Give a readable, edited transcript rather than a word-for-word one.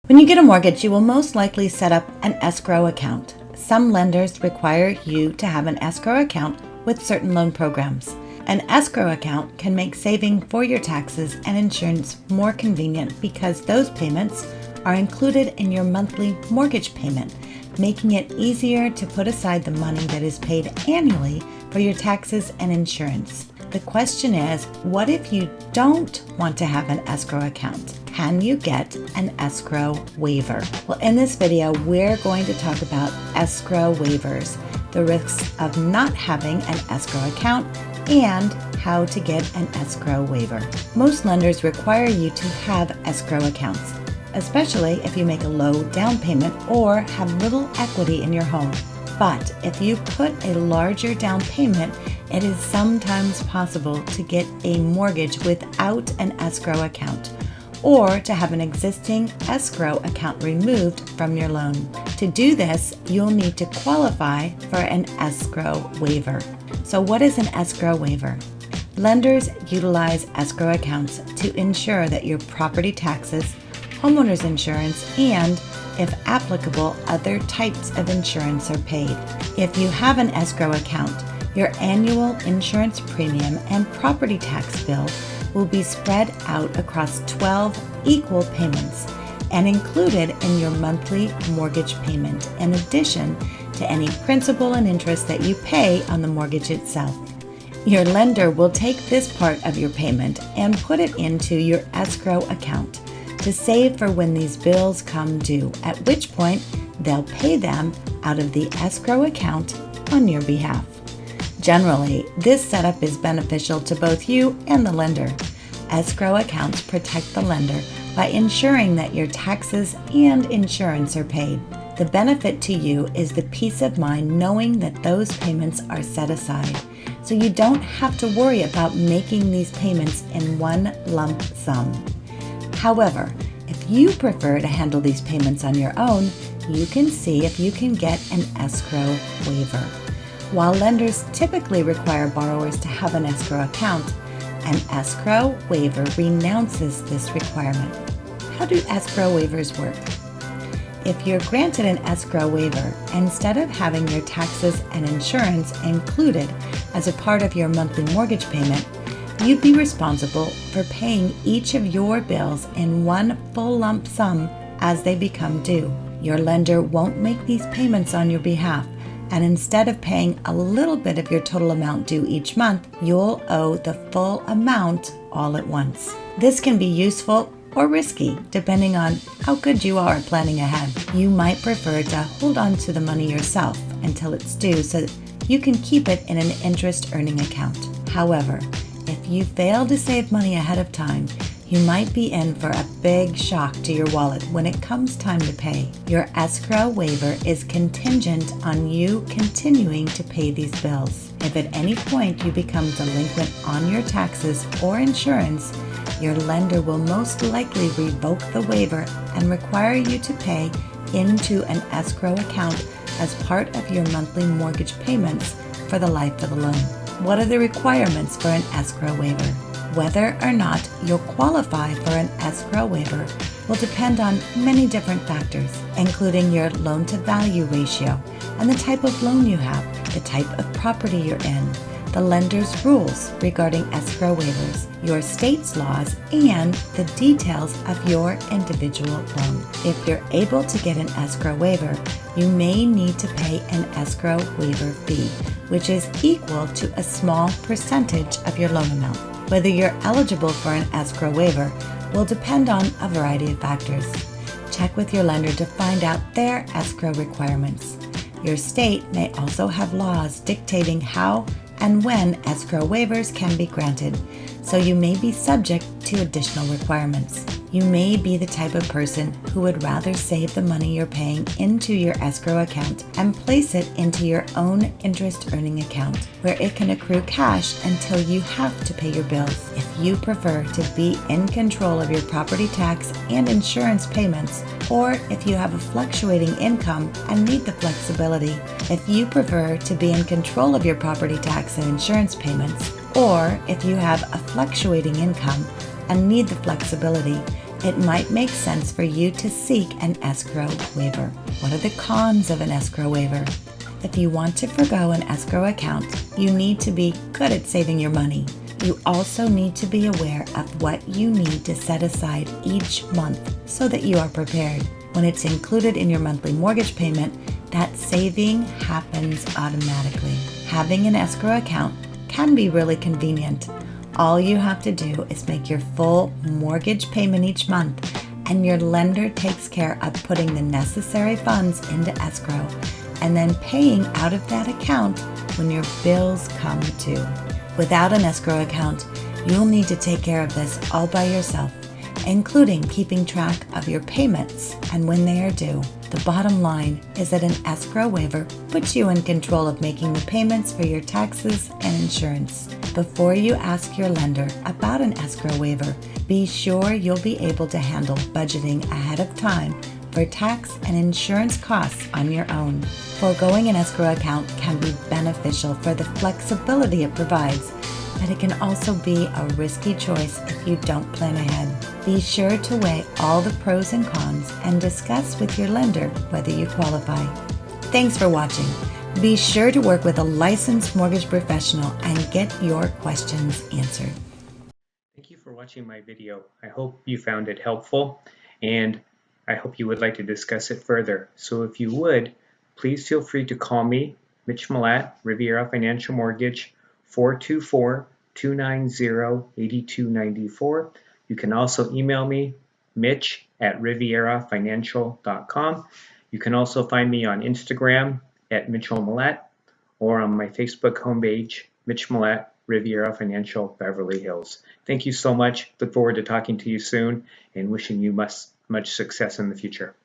When you get a mortgage, you will most likely set up an escrow account. Some lenders require you to have an escrow account with certain loan programs. An escrow account can make saving for your taxes and insurance more convenient because those payments are included in your monthly mortgage payment, making it easier to put aside the money that is paid annually for your taxes and insurance. The question is, what if you don't want to have an escrow account? Can you get an escrow waiver? Well, in this video, we're going to talk about escrow waivers, the risks of not having an escrow account, and how to get an escrow waiver. Most lenders require you to have escrow accounts, especially if you make a low down payment or have little equity in your home. But if you put a larger down payment, it is sometimes possible to get a mortgage without an escrow account, or to have an existing escrow account removed from your loan. To do this, you'll need to qualify for an escrow waiver. So what is an escrow waiver? Lenders utilize escrow accounts to ensure that your property taxes, homeowners insurance, and, if applicable, other types of insurance are paid. If you have an escrow account, your annual insurance premium and property tax bill will be spread out across 12 equal payments and included in your monthly mortgage payment, in addition to any principal and interest that you pay on the mortgage itself. Your lender will take this part of your payment and put it into your escrow account to save for when these bills come due, at which point they'll pay them out of the escrow account on your behalf. Generally, this setup is beneficial to both you and the lender. Escrow accounts protect the lender by ensuring that your taxes and insurance are paid. The benefit to you is the peace of mind knowing that those payments are set aside, so you don't have to worry about making these payments in one lump sum. However, if you prefer to handle these payments on your own, you can see if you can get an escrow waiver. While lenders typically require borrowers to have an escrow account, an escrow waiver renounces this requirement. How do escrow waivers work? If you're granted an escrow waiver, instead of having your taxes and insurance included as a part of your monthly mortgage payment, you'd be responsible for paying each of your bills in one full lump sum as they become due. Your lender won't make these payments on your behalf, and instead of paying a little bit of your total amount due each month, you'll owe the full amount all at once. This can be useful or risky, depending on how good you are at planning ahead. You might prefer to hold on to the money yourself until it's due so that you can keep it in an interest-earning account. However, if you fail to save money ahead of time, you might be in for a big shock to your wallet when it comes time to pay. Your escrow waiver is contingent on you continuing to pay these bills. If at any point you become delinquent on your taxes or insurance, your lender will most likely revoke the waiver and require you to pay into an escrow account as part of your monthly mortgage payments for the life of the loan. What are the requirements for an escrow waiver? Whether or not you'll qualify for an escrow waiver will depend on many different factors, including your loan-to-value ratio and the type of loan you have, the type of property you're in, the lender's rules regarding escrow waivers, your state's laws, and the details of your individual loan. If you're able to get an escrow waiver, you may need to pay an escrow waiver fee, which is equal to a small percentage of your loan amount. Whether you're eligible for an escrow waiver will depend on a variety of factors. Check with your lender to find out their escrow requirements. Your state may also have laws dictating how and when escrow waivers can be granted, so you may be subject to additional requirements. You may be the type of person who would rather save the money you're paying into your escrow account and place it into your own interest-earning account, where it can accrue cash until you have to pay your bills. If you prefer to be in control of your property tax and insurance payments, or if you have a fluctuating income and need the flexibility, if you prefer to be in control of your property tax and insurance payments, or if you have a fluctuating income and need the flexibility, it might make sense for you to seek an escrow waiver. What are the cons of an escrow waiver? If you want to forgo an escrow account, you need to be good at saving your money. You also need to be aware of what you need to set aside each month so that you are prepared. When it's included in your monthly mortgage payment, that saving happens automatically. Having an escrow account can be really convenient. All you have to do is make your full mortgage payment each month, and your lender takes care of putting the necessary funds into escrow and then paying out of that account when your bills come due. Without an escrow account, you'll need to take care of this all by yourself, including keeping track of your payments and when they are due. The bottom line is that an escrow waiver puts you in control of making the payments for your taxes and insurance. Before you ask your lender about an escrow waiver, be sure you'll be able to handle budgeting ahead of time for tax and insurance costs on your own. Foregoing an escrow account can be beneficial for the flexibility it provides, but it can also be a risky choice if you don't plan ahead. Be sure to weigh all the pros and cons and discuss with your lender whether you qualify. Thanks for watching. Be sure to work with a licensed mortgage professional and get your questions answered. Thank you for watching my video. I hope you found it helpful, and I hope you would like to discuss it further. So if you would, please feel free to call me, Mitch Milat, Riviera Financial Mortgage, 424-290-8294. You can also email me, mitch@rivierafinancial.com. You can also find me on Instagram at Mitchell Milat, or on my Facebook homepage, Mitch Milat, Riviera Financial, Beverly Hills. Thank you so much. Look forward to talking to you soon and wishing you much success in the future.